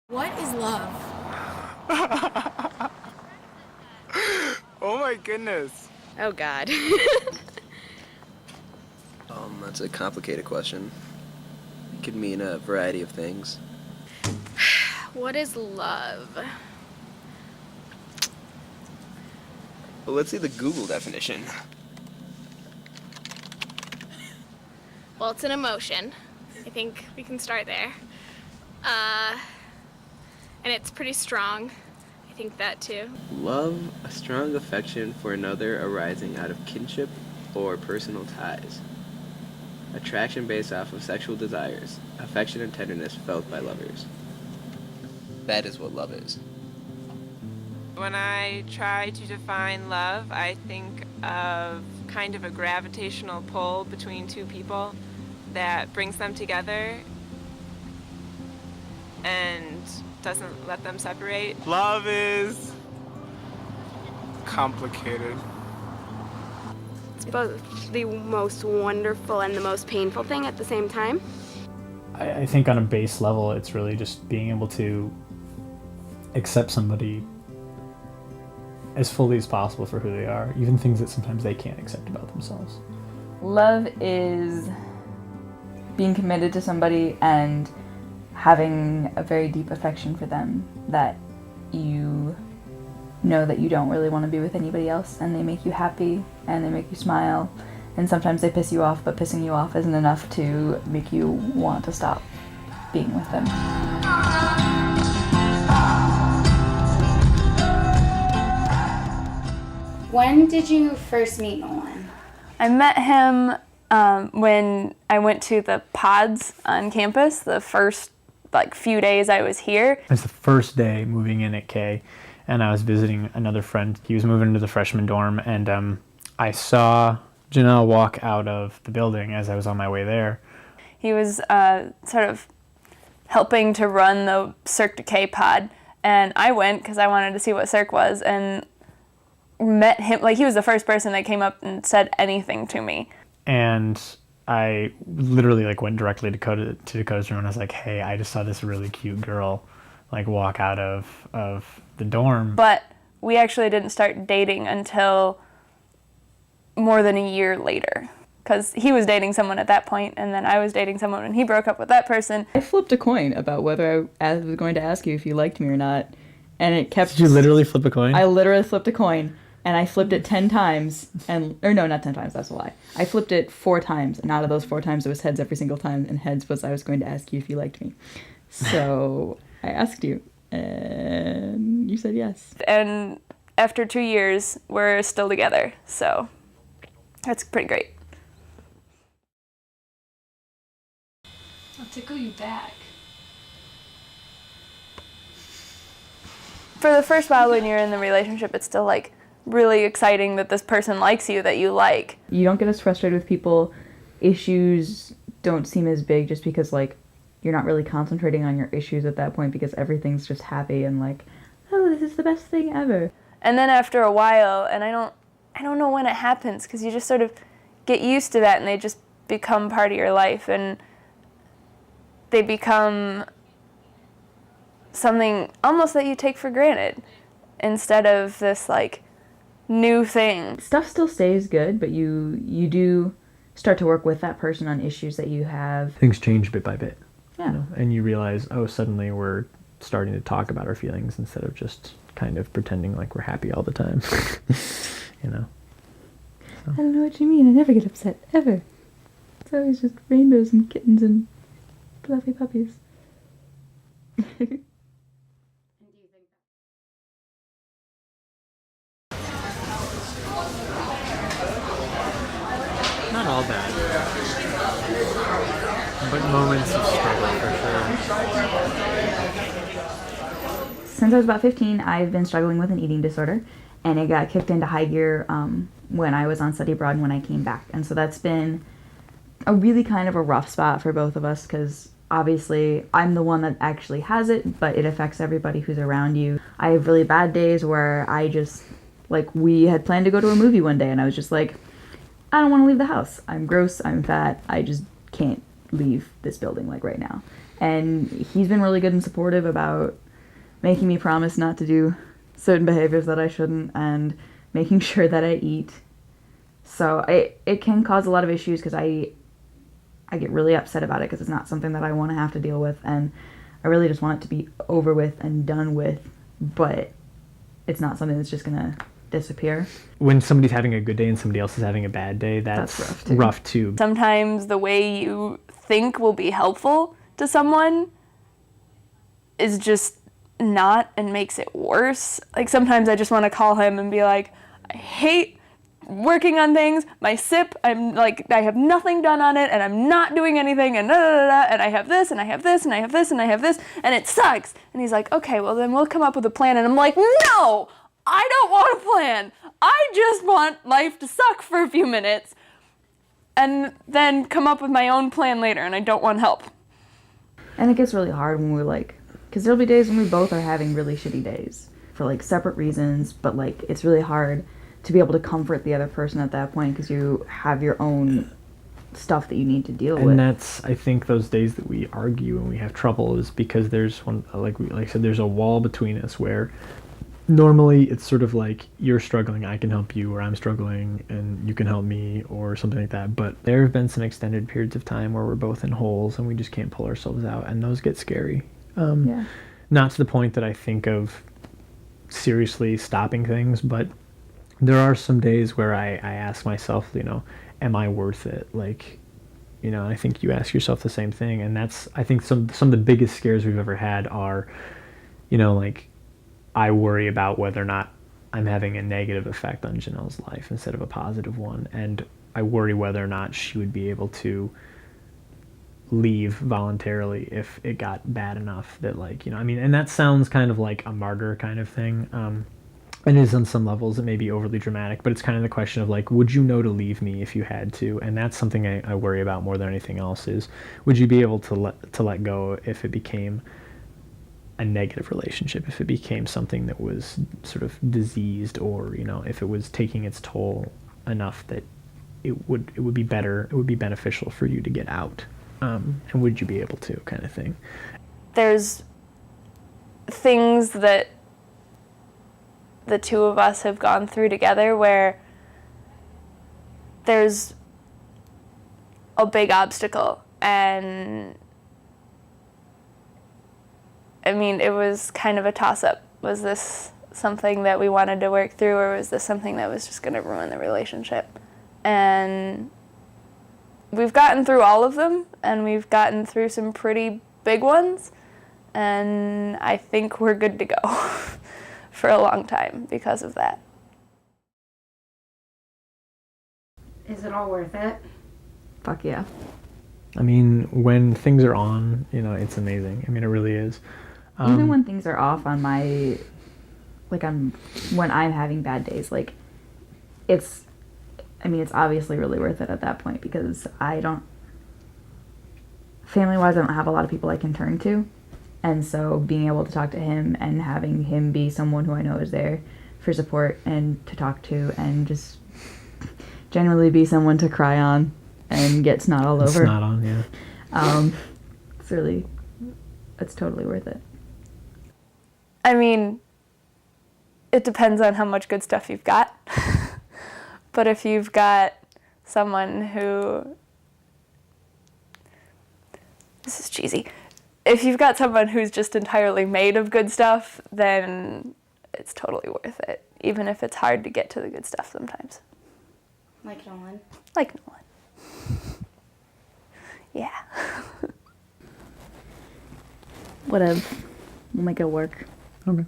What is love? Oh my goodness. Oh God. That's a complicated question. It could mean a variety of things. What is love? Well, let's see the Google definition. Well, it's an emotion. I think we can start there. And it's pretty strong. I think that too. Love, a strong affection for another arising out of kinship or personal ties. Attraction based off of sexual desires. Affection and tenderness felt by lovers. That is what love is. When I try to define love, I think of kind of a gravitational pull between two people that brings them together and doesn't let them separate. Love is complicated. It's both the most wonderful and the most painful thing at the same time. I think on a base level, it's really just being able to accept somebody as fully as possible for who they are, even things that sometimes they can't accept about themselves. Love is being committed to somebody and having a very deep affection for them, that you know that you don't really want to be with anybody else, and they make you happy and they make you smile, and sometimes they piss you off, but pissing you off isn't enough to make you want to stop being with them. When did you first meet Nolan? I met him when I went to the pods on campus, the first few days I was here. It was the first day moving in at K, and I was visiting another friend. He was moving into the freshman dorm, and I saw Janelle walk out of the building as I was on my way there. He was sort of helping to run the Cirque du K pod, and I went because I wanted to see what Cirque was, and met him. He was the first person that came up and said anything to me. And I literally went directly to Dakota's room, and I was like, hey, I just saw this really cute girl walk out of the dorm. But we actually didn't start dating until more than a year later, because he was dating someone at that point, and then I was dating someone when he broke up with that person. I flipped a coin about whether I was going to ask you if you liked me or not, and it kept... Did you literally flip a coin? I literally flipped a coin, and I flipped it 10 times, or no, not 10 times, that's a lie. I flipped it 4 times, and out of those 4 times, it was heads every single time, and heads was I was going to ask you if you liked me. So I asked you, and you said yes. And after 2 years, we're still together, so that's pretty great. I'll tickle you back. For the first while when you're in the relationship, it's still really exciting that this person likes you, that you like. You don't get as frustrated with people. Issues don't seem as big just because you're not really concentrating on your issues at that point, because everything's just happy and oh, this is the best thing ever. And then after a while, and I don't know when it happens, because you just sort of get used to that and they just become part of your life, and they become something almost that you take for granted instead of this new thing. Stuff still stays good, but you do start to work with that person on issues that you have. Things change bit by bit. Yeah. And you realize, oh, suddenly we're starting to talk about our feelings instead of just kind of pretending like we're happy all the time. So. I don't know what you mean. I never get upset, ever. It's always just rainbows and kittens and fluffy puppies. Not all bad, but moments of struggle for sure. Since I was about 15, I've been struggling with an eating disorder, and it got kicked into high gear when I was on study abroad and when I came back. And so that's been a really kind of a rough spot for both of us, because obviously I'm the one that actually has it, but it affects everybody who's around you. I have really bad days where I just, we had planned to go to a movie one day, and I was just I don't want to leave the house. I'm gross, I'm fat, I just can't leave this building like right now. And he's been really good and supportive about making me promise not to do certain behaviors that I shouldn't and making sure that I eat. So it can cause a lot of issues because I get really upset about it because it's not something that I want to have to deal with, and I really just want it to be over with and done with, but it's not something that's just gonna disappear. When somebody's having a good day and somebody else is having a bad day, that's rough too. Sometimes the way you think will be helpful to someone is just not, and makes it worse. Like sometimes I just want to call him and be like, I hate working on things, my SIP, I'm like, I have nothing done on it and I'm not doing anything and and I have this and I have this and I have this and I have this and it sucks. And he's like, okay, well then we'll come up with a plan. And I'm like, no, I don't want a plan. I just want life to suck for a few minutes and then come up with my own plan later, and I don't want help. And it gets really hard when we're like, because there'll be days when we both are having really shitty days for like separate reasons, but like it's really hard to be able to comfort the other person at that point because you have your own stuff that you need to deal with. And that's, I think, those days that we argue and we have trouble is because there's one, like I said, there's a wall between us where normally it's sort of like you're struggling, I can help you, or I'm struggling and you can help me, or something like that. But there have been some extended periods of time where we're both in holes and we just can't pull ourselves out, and those get scary. Not to the point that I think of seriously stopping things, but there are some days where I ask myself, you know, am I worth it? Like, you know, I think you ask yourself the same thing. And that's, I think some of the biggest scares we've ever had are, you know, like, I worry about whether or not I'm having a negative effect on Janelle's life instead of a positive one. And I worry whether or not she would be able to leave voluntarily if it got bad enough that, like, you know, I mean, and that sounds kind of like a martyr kind of thing. It is on some levels. It may be overly dramatic, but it's kind of the question of like, would you know to leave me if you had to? And that's something I worry about more than anything else is, would you be able to let go if it became a negative relationship, if it became something that was sort of diseased, or, you know, if it was taking its toll enough that it would be better, it would be beneficial for you to get out. And would you be able to, kind of thing. There's things that the two of us have gone through together where there's a big obstacle, and I mean, it was kind of a toss-up. Was this something that we wanted to work through, or was this something that was just going to ruin the relationship? And we've gotten through all of them, and we've gotten through some pretty big ones, and I think we're good to go for a long time because of that. Is it all worth it? Fuck yeah. I mean, when things are on, you know, it's amazing. I mean, it really is. Even when things are off on my, like, when I'm having bad days, like, it's obviously really worth it at that point because family-wise, I don't have a lot of people I can turn to. And so being able to talk to him and having him be someone who I know is there for support and to talk to and just generally be someone to cry on and get snot all over. Snot on, yeah. It's totally worth it. I mean, it depends on how much good stuff you've got. But if you've got someone who, this is cheesy, if you've got someone who's just entirely made of good stuff, then it's totally worth it, even if it's hard to get to the good stuff sometimes. Like Nolan? Like Nolan. Yeah. Whatever. We'll make it work. Okay.